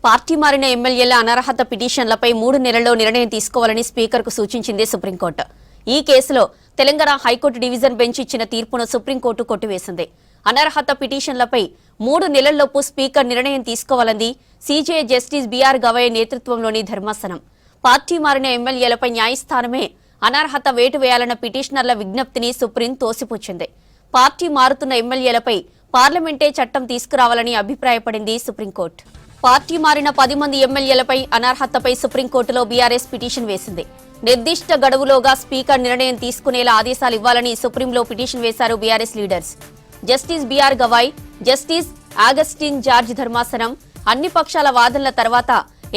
Party మారిన ఎమ్మెల్యేల అనర్హత పిటిషన్లపై 3 నెలల్లో నిర్ణయం తీసుకోవాలని స్పీకర్కు సూచించింది సుప్రీంకోర్టు. ఈ కేసులో తెలంగాణ హైకోర్టు డివిజన్ బెంచ్ ఇచ్చిన తీర్పును సుప్రీంకోర్టు కొట్టివేసింది. అనర్హత పిటిషన్లపై 3 నెలల్లోపు స్పీకర్ నిర్ణయం తీసుకోవాలంది సీజే జస్టిస్ బీఆర్ గవాయ్ నేతృత్వంలోని ధర్మాసనం. పార్టీ మారిన ఎమ్మెల్యేలపై న్యాయస్థానమే అనర్హత వేటు వేయాలన్న పిటిషనర్ల విజ్ఞప్తిని సుప్రీం తోసిపుచ్చింది. పార్టీ మారుతున్న ఎమ్మెల్యేలపై పార్లమెంటే చట్టం తీసుకురావాలని అభిప్రాయపడింది సుప్రీంకోర్టు. పార్టీ మారిన 10 మంది ఎమ్మెల్యేలపై అనర్హతపై సుప్రీంకోర్టులో బీఆర్ఎస్ పిటిషన్ వేసింది. నిర్దిష్ట గడువులోగా స్పీకర్ నిర్ణయం తీసుకునేలా ఆదేశాలు ఇవ్వాలని సుప్రీంలో పిటిషన్ వేశారు BRS leaders. Justice B R Gavai, justice Augustine George ధర్మాసనం అన్ని పక్షాల వాదనల తర్వాత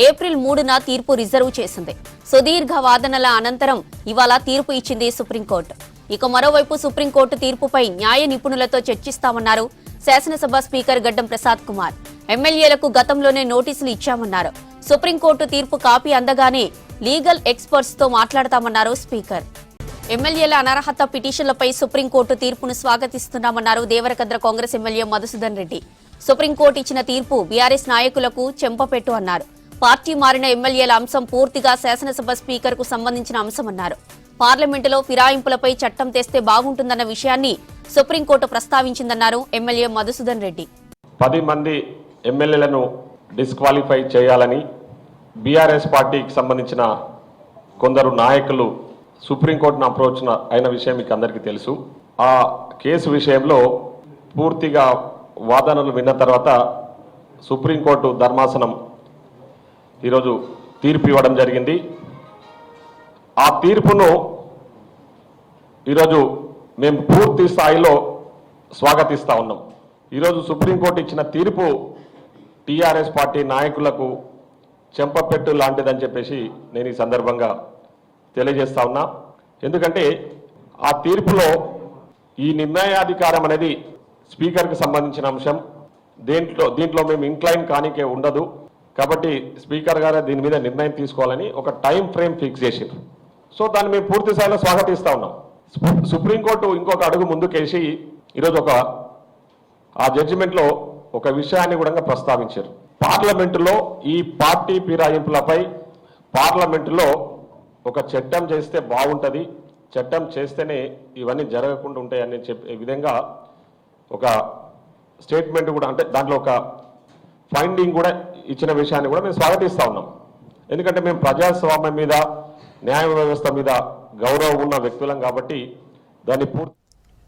ఏప్రిల్ 3న తీర్పు రిజర్వ్ చేసింది. సుదీర్ఘ వాదనల అనంతరం ఇవాళ తీర్పు ఇచ్చింది సుప్రీంకోర్టు. ఇక మరోవైపు సుప్రీంకోర్టు తీర్పుపై న్యాయ నిపుణులతో చర్చిస్తామన్నారు శాసనసభ స్పీకర్ గడ్డం ప్రసాద్ కుమార్. ఎమ్మెల్యేలకు గతంలోనే నోటీసులు ఇచ్చామన్నారు. సుప్రీంకోర్టు తీర్పు కాపీ అందగానే లీగల్ ఎక్స్పర్ట్స్ తో మాట్లాడతామన్నారు స్పీకర్. ఎమ్మెల్యేల అనర్హత పిటిషన్లపై సుప్రీంకోర్టు తీర్పును స్వాగతిస్తున్నామన్నారు దేవరకద్ర కాంగ్రెస్ ఎమ్మెల్యే మధుసూదన్ రెడ్డి. సుప్రీంకోర్టు ఇచ్చిన తీర్పు బీఆర్ఎస్ నాయకులకు చెంపపెట్టు అన్నారు. పార్టీ మారిన ఎమ్మెల్యేల అంశం పూర్తిగా శాసనసభ స్పీకర్ కు సంబంధించిన అంశమన్నారు. పార్లమెంటులో ఫిరాయింపులపై చట్టం తెస్తే బాగుంటుందన్న విషయాన్ని సుప్రీంకోర్టు ప్రస్తావించిందన్నారు ఎమ్మెల్యే మధుసూదన్ రెడ్డి. 10 మంది ఎమ్మెల్యేలను డిస్క్వాలిఫై చేయాలని బీఆర్ఎస్ పార్టీకి సంబంధించిన కొందరు నాయకులు సుప్రీంకోర్టును అప్రోచ్ అయిన విషయం మీకు అందరికీ తెలుసు. ఆ కేసు విషయంలో పూర్తిగా వాదనలు విన్న తర్వాత సుప్రీంకోర్టు ధర్మాసనం ఈరోజు తీర్పు ఇవ్వడం జరిగింది. ఆ తీర్పును ఈరోజు మేము పూర్తి స్థాయిలో స్వాగతిస్తూ ఉన్నాం. ఈరోజు సుప్రీంకోర్టు ఇచ్చిన తీర్పు టీఆర్ఎస్ పార్టీ నాయకులకు చెంపపెట్టు లాంటిదని చెప్పేసి నేను ఈ సందర్భంగా తెలియజేస్తా ఉన్నా. ఎందుకంటే ఆ తీర్పులో ఈ నిర్ణయాధికారం అనేది స్పీకర్కి సంబంధించిన అంశం. దీంట్లో మేము ఇంక్లైన్ కానికే ఉండదు. కాబట్టి స్పీకర్ గారు దీని మీద నిర్ణయం తీసుకోవాలని ఒక టైం ఫ్రేమ్ ఫిక్స్ చేసారు. సో దాన్ని మేము పూర్తి స్థాయిలో స్వాగతిస్తా ఉన్నాం. సుప్రీంకోర్టు ఇంకొక అడుగు ముందుకేసి ఈరోజు ఆ జడ్జిమెంట్లో ఒక విషయాన్ని కూడా ప్రస్తావించారు. పార్లమెంటులో ఈ పార్టీ ఫిరాయింపులపై పార్లమెంటులో ఒక చట్టం చేస్తే బాగుంటుంది, చట్టం చేస్తేనే ఇవన్నీ జరగకుండా ఉంటాయని చెప్పే విధంగా ఒక స్టేట్మెంట్ కూడా, అంటే దాంట్లో ఒక ఫైండింగ్ కూడా ఇచ్చిన విషయాన్ని కూడా మేము స్వాగతిస్తూ ఉన్నాం. ఎందుకంటే మేము ప్రజాస్వామ్యం మీద న్యాయ వ్యవస్థ మీద గౌరవం ఉన్న వ్యక్తులం కాబట్టి దాన్ని పూర్తి